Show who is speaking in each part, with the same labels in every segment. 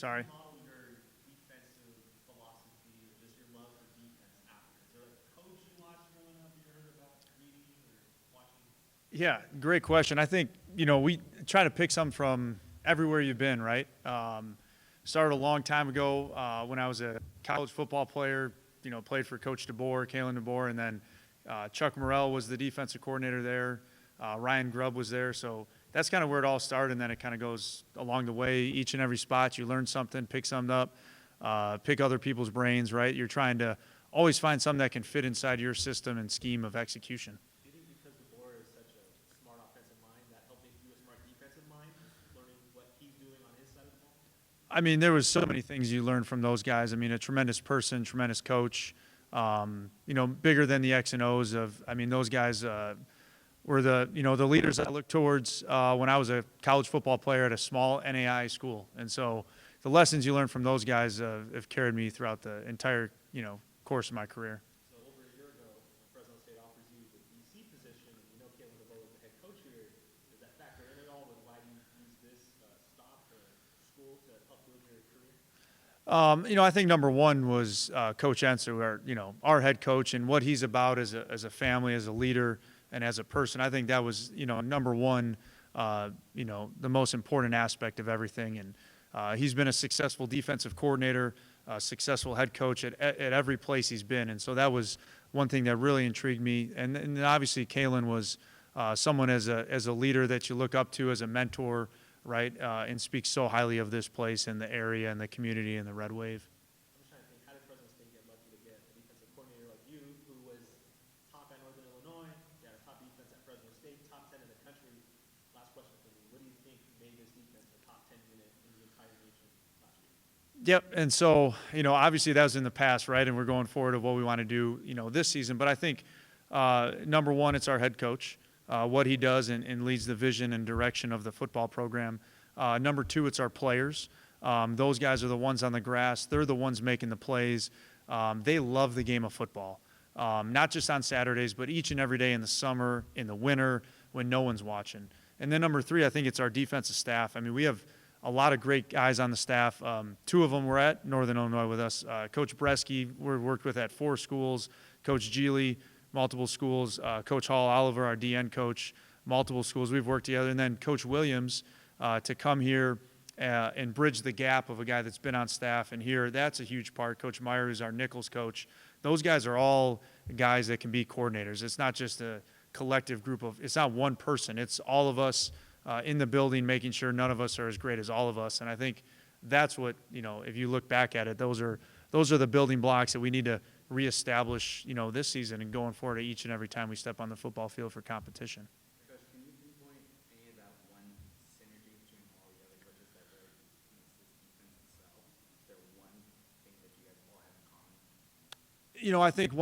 Speaker 1: Sorry.
Speaker 2: Model your defensive philosophy or just your love for defense after? Is there like a coach you watched growing up you heard about reading or watching?
Speaker 1: Yeah, great question. I think, we try to pick some from everywhere you've been, right? Started a long time ago when I was a college football player, played for Coach DeBoer, Kalen DeBoer, and then Chuck Morrell was the defensive coordinator there. Ryan Grubb was there. So that's kind of where it all started, and then it kind of goes along the way. Each and every spot, you learn something, pick something up, pick other people's brains, right? You're trying to always find something that can fit inside your system and scheme of execution.
Speaker 2: Do you think because DeBoer is such a smart offensive mind, that helped make you a smart defensive mind, learning what he's doing on his side of the ball?
Speaker 1: I mean, there was so many things you learned from those guys. I mean, a tremendous person, tremendous coach, bigger than the X and O's of, I mean, those guys were the leaders I looked towards when I was a college football player at a small NAI school. And so the lessons you learn from those guys have carried me throughout the entire, course of my career.
Speaker 2: So over a year ago, Fresno State offers you the DC position, and Kalen DeBoer was the head coach here. Does that factor in at all with why you use this stop or school to help build your career?
Speaker 1: I think number one was Coach Enser, our head coach, and what he's about as a family, as a leader, and as a person. I think that was, number one, the most important aspect of everything. And he's been a successful defensive coordinator, a successful head coach at every place he's been. And so that was one thing that really intrigued me. And then obviously Kalen was someone as a leader that you look up to, as a mentor, right, and speaks so highly of this place and the area and the community and the Red Wave.
Speaker 2: I'm just trying to think, how did Fresno State get lucky to get a defensive coordinator like you, who was top at Northern Illinois, you had a top defense at Fresno State, top 10 in the country? Last question for you. What do you think made this defense a top 10 unit in the entire nation last year?
Speaker 1: Yep, and so, obviously that was in the past, right, and we're going forward of what we want to do, this season. But I think, number one, it's our head coach, what he does and leads the vision and direction of the football program. Number two, it's our players. Those guys are the ones on the grass. They're the ones making the plays. They love the game of football, not just on Saturdays, but each and every day in the summer, in the winter, when no one's watching. And then number three, I think it's our defensive staff. I mean, we have a lot of great guys on the staff. Two of them were at Northern Illinois with us. Coach Bresky, we worked with at 4 schools. Coach Geely, multiple schools. Coach Hall Oliver, our DN coach, multiple schools. We've worked together. And then Coach Williams to come here and bridge the gap of a guy that's been on staff. And here, that's a huge part. Coach Meyer, who's our Nichols coach. Those guys are all guys that can be coordinators. It's not just a collective group of, it's not one person. It's all of us in the building, making sure none of us are as great as all of us. And I think that's what, if you look back at it, those are the building blocks that we need to reestablish, this season and going forward each and every time we step on the football field for competition.
Speaker 3: Coach, can you pinpoint any of that one synergy between all the other coaches that really makes this defense excel? Is there one thing that you guys all have in common?
Speaker 1: I think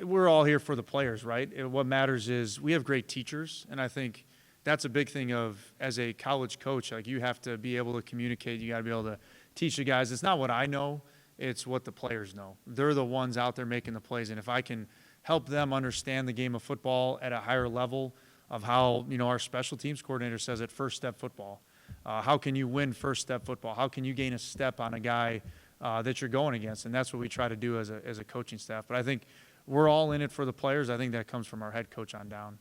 Speaker 1: we're all here for the players, right? What matters is we have great teachers, and I think that's a big thing of, as a college coach, like you have to be able to communicate. You got to be able to teach the guys. It's not what I know. It's what the players know. They're the ones out there making the plays. And if I can help them understand the game of football at a higher level of how, our special teams coordinator says it, first step football. How can you win first step football? How can you gain a step on a guy that you're going against? And that's what we try to do as a coaching staff. But I think we're all in it for the players. I think that comes from our head coach on down.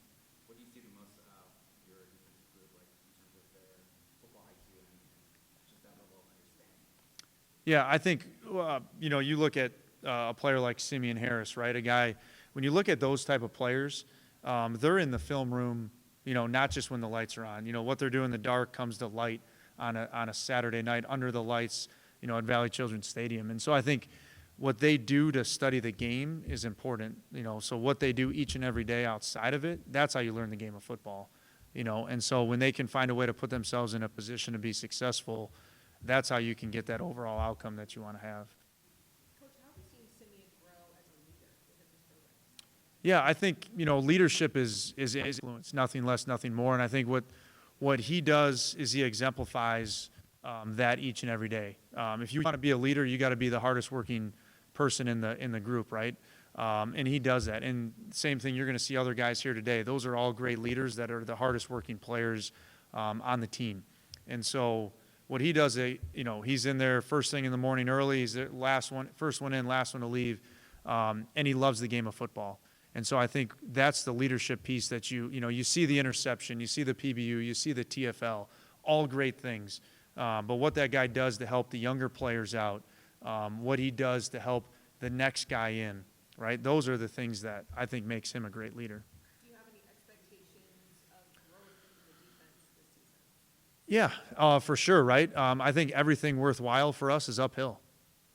Speaker 3: What do you see the most about your defensive group, like in terms of their football IQ and just that level of understanding?
Speaker 1: Yeah, I think, you look at a player like Simeon Harris, right? A guy, when you look at those type of players, they're in the film room, not just when the lights are on. What they're doing in the dark comes to light on a Saturday night under the lights, at Valley Children's Stadium. And so I think what they do to study the game is important, so what they do each and every day outside of it, that's how you learn the game of football, and so when they can find a way to put themselves in a position to be successful, that's how you can get that overall outcome that you want to have.
Speaker 4: Coach, how have you seen Simeon grow as a leader within this program?
Speaker 1: Yeah, I think, leadership is influence, nothing less, nothing more, and I think what he does is he exemplifies that each and every day. If you want to be a leader, you got to be the hardest working person in the group, right? And he does that. And same thing, you're going to see other guys here today. Those are all great leaders that are the hardest working players on the team. And so what he does, he's in there first thing in the morning early. He's the first one in, last one to leave, and he loves the game of football. And so I think that's the leadership piece that you see the interception, you see the PBU, you see the TFL, all great things. But what that guy does to help the younger players out, what he does to help the next guy in, right? Those are the things that I think makes him a great leader.
Speaker 4: Do you have any expectations of growth in the defense this season?
Speaker 1: Yeah, for sure, right? I think everything worthwhile for us is uphill.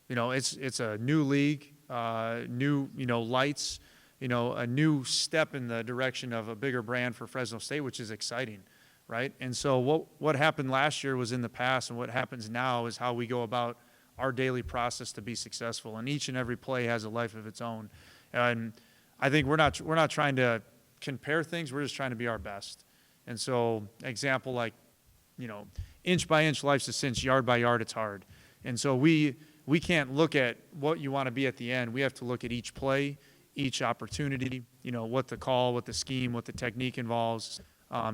Speaker 1: It's a new league, new, lights, a new step in the direction of a bigger brand for Fresno State, which is exciting, right? And so what happened last year was in the past, and what happens now is how we go about our daily process to be successful. And each and every play has a life of its own. And I think we're not trying to compare things. We're just trying to be our best. And so, example like, inch by inch, life's a cinch, yard by yard, it's hard. And so we can't look at what you want to be at the end. We have to look at each play, each opportunity, what the call, what the scheme, what the technique involves,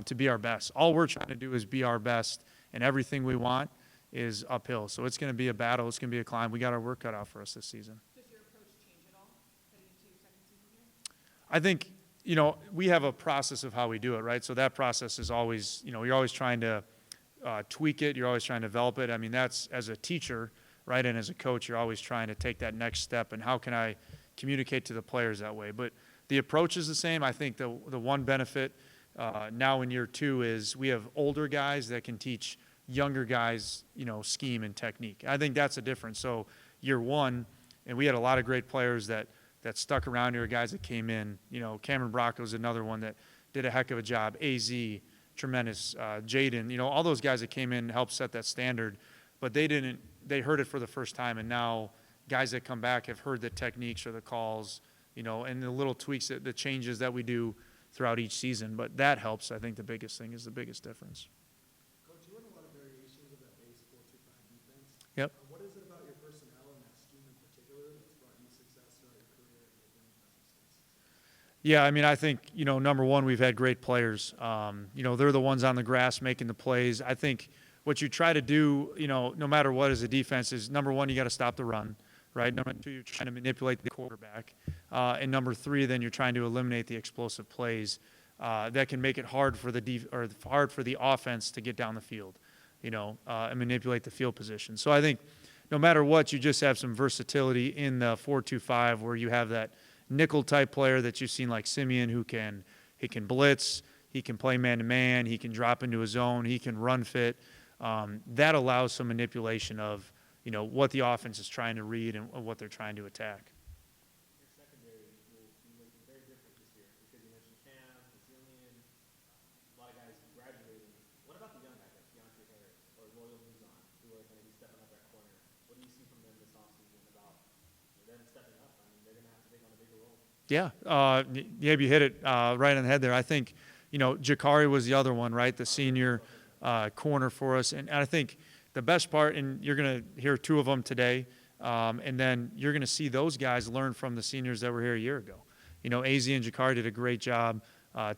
Speaker 1: to be our best. All we're trying to do is be our best, and everything we want is uphill. So it's going to be a battle. It's going to be a climb. We got our work cut out for us this season.
Speaker 4: Does your approach change at all heading into your second season here?
Speaker 1: I think, we have a process of how we do it, right? So that process is always, you're always trying to tweak it. You're always trying to develop it. I mean, that's as a teacher, right? And as a coach, you're always trying to take that next step. And how can I communicate to the players that way? But the approach is the same. I think the one benefit now in year 2 is we have older guys that can teach younger guys, scheme and technique. I think that's a difference. So year 1, and we had a lot of great players that stuck around here, guys that came in. Cameron Bracco was another one that did a heck of a job. AZ, tremendous. Jaden, all those guys that came in helped set that standard. But they heard it for the first time, and now guys that come back have heard the techniques or the calls, and the little tweaks, the changes that we do throughout each season. But that helps. I think the biggest thing is the biggest difference.
Speaker 2: Coach, you run a lot of variations of that base 4-2-5 defense.
Speaker 1: Yep.
Speaker 2: What is it about your personnel and that scheme in particular that's brought you success throughout your career and will bring Fresno State success?
Speaker 1: Yeah, I mean, I think, number one, we've had great players. They're the ones on the grass making the plays. I think what you try to do, no matter what as a defense is, number one, you got to stop the run, right? Number 2, you're trying to manipulate the quarterback. And number 3, then you're trying to eliminate the explosive plays that can make it hard for the offense to get down the field, and manipulate the field position. So I think no matter what, you just have some versatility in the 4-2-5 where you have that nickel type player that you've seen like Simeon he can blitz, he can play man-to-man, he can drop into his zone, he can run fit. That allows some manipulation of, what the offense is trying to read and what they're trying to attack.
Speaker 2: Your secondary will be looking very different this year because you mentioned Cam, Brazilian, a lot of guys graduating. What about the young guys like Deontay Harris or Loyal Luzon who are going to be stepping up that corner? What do you see from them this offseason about them stepping up? I mean, they're going to have to take on a bigger role.
Speaker 1: Yeah, you hit it right on the head there. I think, Jakari was the other one, right? The senior corner for us. And I think the best part, and you're going to hear 2 of them today, and then you're going to see those guys learn from the seniors that were here a year ago. AZ and Jakari did a great job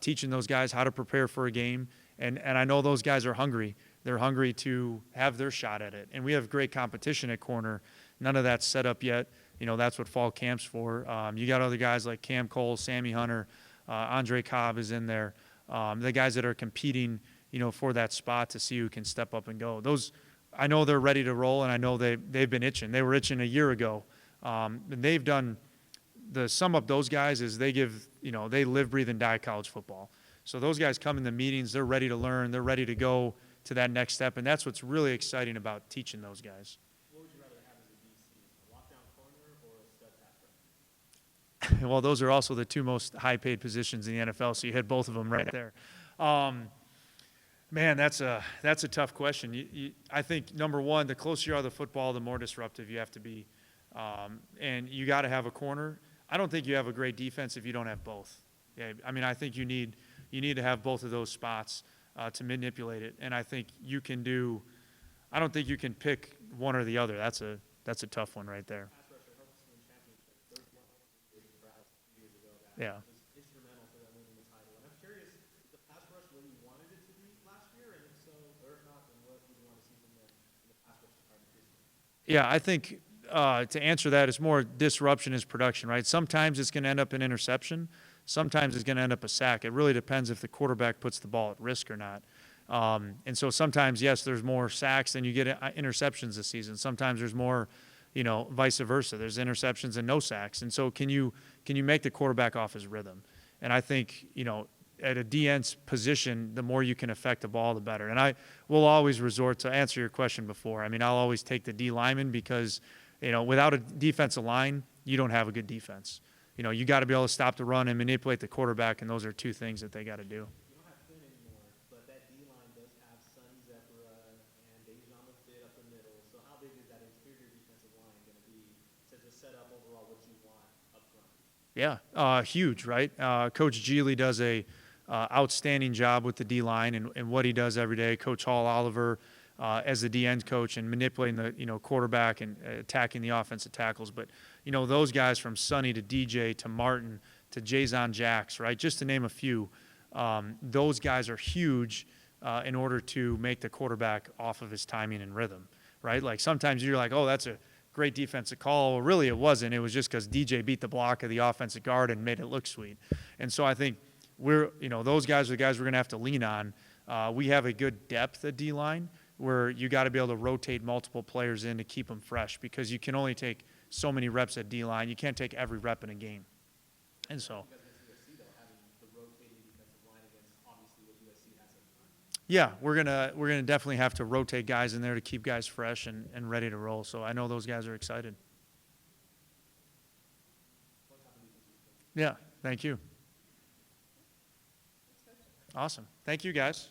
Speaker 1: teaching those guys how to prepare for a game. And I know those guys are hungry. They're hungry to have their shot at it. And we have great competition at corner. None of that's set up yet. That's what fall camp's for. You got other guys like Cam Cole, Sammy Hunter, Andre Cobb is in there. The guys that are competing, for that spot to see who can step up and go. Those, I know they're ready to roll, and I know they've been itching. They were itching a year ago. And they've done, the sum up those guys is they give, they live, breathe, and die college football. So those guys come in the meetings, they're ready to learn, they're ready to go to that next step, and that's what's really exciting about teaching those guys.
Speaker 2: What would you rather have as a DC, a lockdown corner or a stud pass rusher?
Speaker 1: Well, those are also the 2 most high-paid positions in the NFL, so you hit both of them right there. Man, that's a tough question. I think, number one, the closer you are to the football, the more disruptive you have to be. And you got to have a corner. I don't think you have a great defense if you don't have both. Yeah, I mean, I think you need to have both of those spots to manipulate it. And I think you can do – I don't think you can pick one or the other. That's a tough one right there.
Speaker 2: Pass rusher helped us win championships. There's one for us a few years ago that
Speaker 1: Yeah.
Speaker 2: was instrumental for them winning the title. And I'm curious, is the pass rush where you wanted it to be last year? And if so, or if not, then what would you want to see from them
Speaker 1: Yeah, I think to answer that, it's more disruption is production, right? Sometimes it's going to end up an interception. Sometimes it's going to end up a sack. It really depends if the quarterback puts the ball at risk or not. And so sometimes, yes, there's more sacks than you get interceptions this season. Sometimes there's more, vice versa. There's interceptions and no sacks. And so can you make the quarterback off his rhythm? And I think, at a DN's position, the more you can affect the ball, the better. And I will always resort to answer your question before. I mean, I'll always take the D lineman because, without a defensive line, you don't have a good defense. You got to be able to stop the run and manipulate the quarterback, and those are two things that they got to do.
Speaker 2: You don't have Quinn anymore, but that D line does have Sonny Zephyra and Dejan Mafit up the middle. So how big is that interior defensive line going to be to just set up overall what you want up front?
Speaker 1: Yeah, huge, right? Coach Geely does a outstanding job with the D line and what he does every day. Coach Hall Oliver as the D end coach and manipulating the quarterback and attacking the offensive tackles. But those guys from Sonny to DJ to Martin to Jayzon Jacks, right? Just to name a few, those guys are huge in order to make the quarterback off of his timing and rhythm, right? Like sometimes you're like, oh, that's a great defensive call. Well, really it wasn't. It was just because DJ beat the block of the offensive guard and made it look sweet. And so I think those guys are the guys we're going to have to lean on. We have a good depth at D-line where you got to be able to rotate multiple players in to keep them fresh because you can only take so many reps at D-line. You can't take every rep in a game. And so,
Speaker 2: You guys against USC, though, having the rotating defensive line against obviously what USC has up front.
Speaker 1: yeah, we're gonna definitely have to rotate guys in there to keep guys fresh and ready to roll. So I know those guys are excited. Yeah, thank you. Awesome. Thank you, guys.